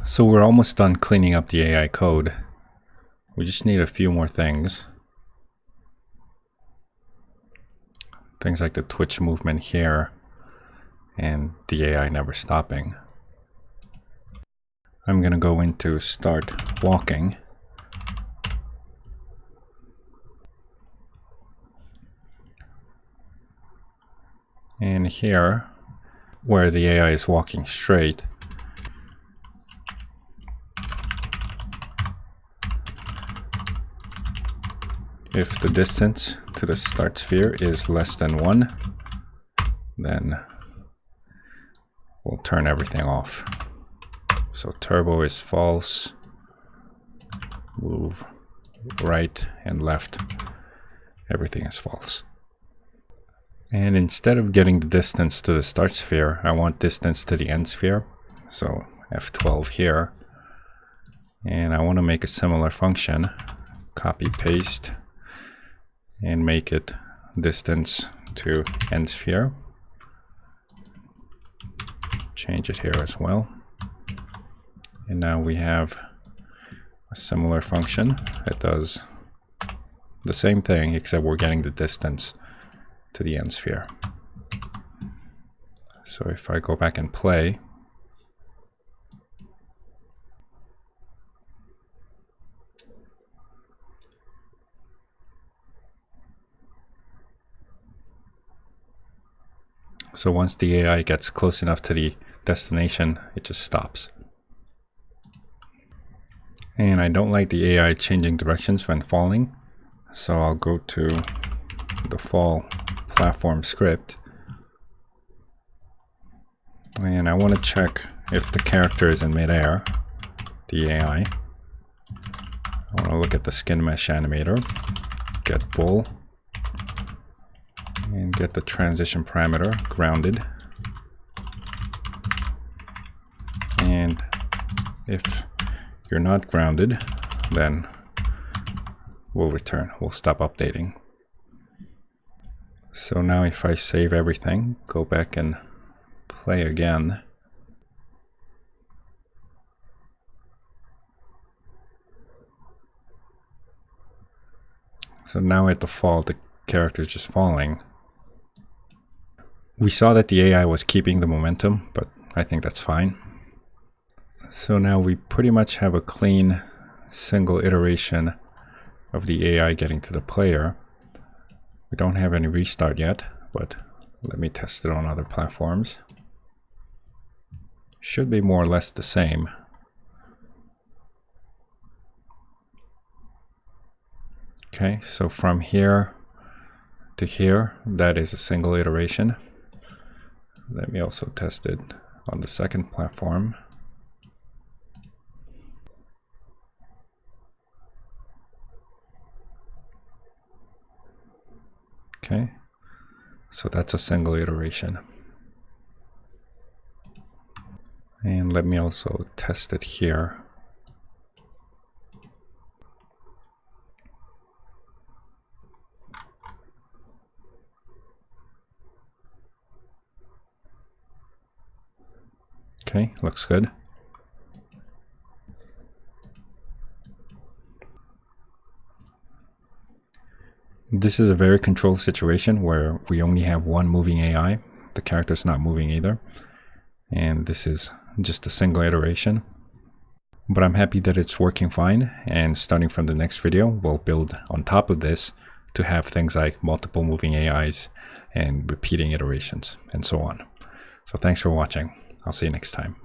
So we're almost done cleaning up the AI code. We just need a few more things. Things like the twitch movement here and the AI never stopping. I'm going to go into start walking. And here, where the AI is walking straight, if the distance to the start sphere is less than 1, then we'll turn everything off. So turbo is false, move right and left, everything is false. And instead of getting the distance to the start sphere, I want distance to the end sphere. So F12 here. And I want to make a similar function, copy paste, and make it distance to end sphere. Change it here as well. And now we have a similar function that does the same thing, except we're getting the distance to the end sphere. So if I go back and play, so once the AI gets close enough to the destination, it just stops. And I don't like the AI changing directions when falling, so I'll go to the fall platform script, and I want to check if the character is in midair, the AI. I want to look at the skin mesh animator, get bull, and get the transition parameter grounded. And if you're not grounded, then we'll stop updating. So now if I save everything, go back and play again. So now at the fall, the character is just falling. We saw that the AI was keeping the momentum, but I think that's fine. So now we pretty much have a clean single iteration of the AI getting to the player. We don't have any restart yet, but let me test it on other platforms. Should be more or less the same. Okay, so from here to here, that is a single iteration. Let me also test it on the second platform. Okay, so that's a single iteration. And let me also test it here. Okay, looks good. This is a very controlled situation where we only have one moving AI. The character's not moving either. And this is just a single iteration. But I'm happy that it's working fine. And starting from the next video, we'll build on top of this to have things like multiple moving AIs and repeating iterations and so on. So thanks for watching. I'll see you next time.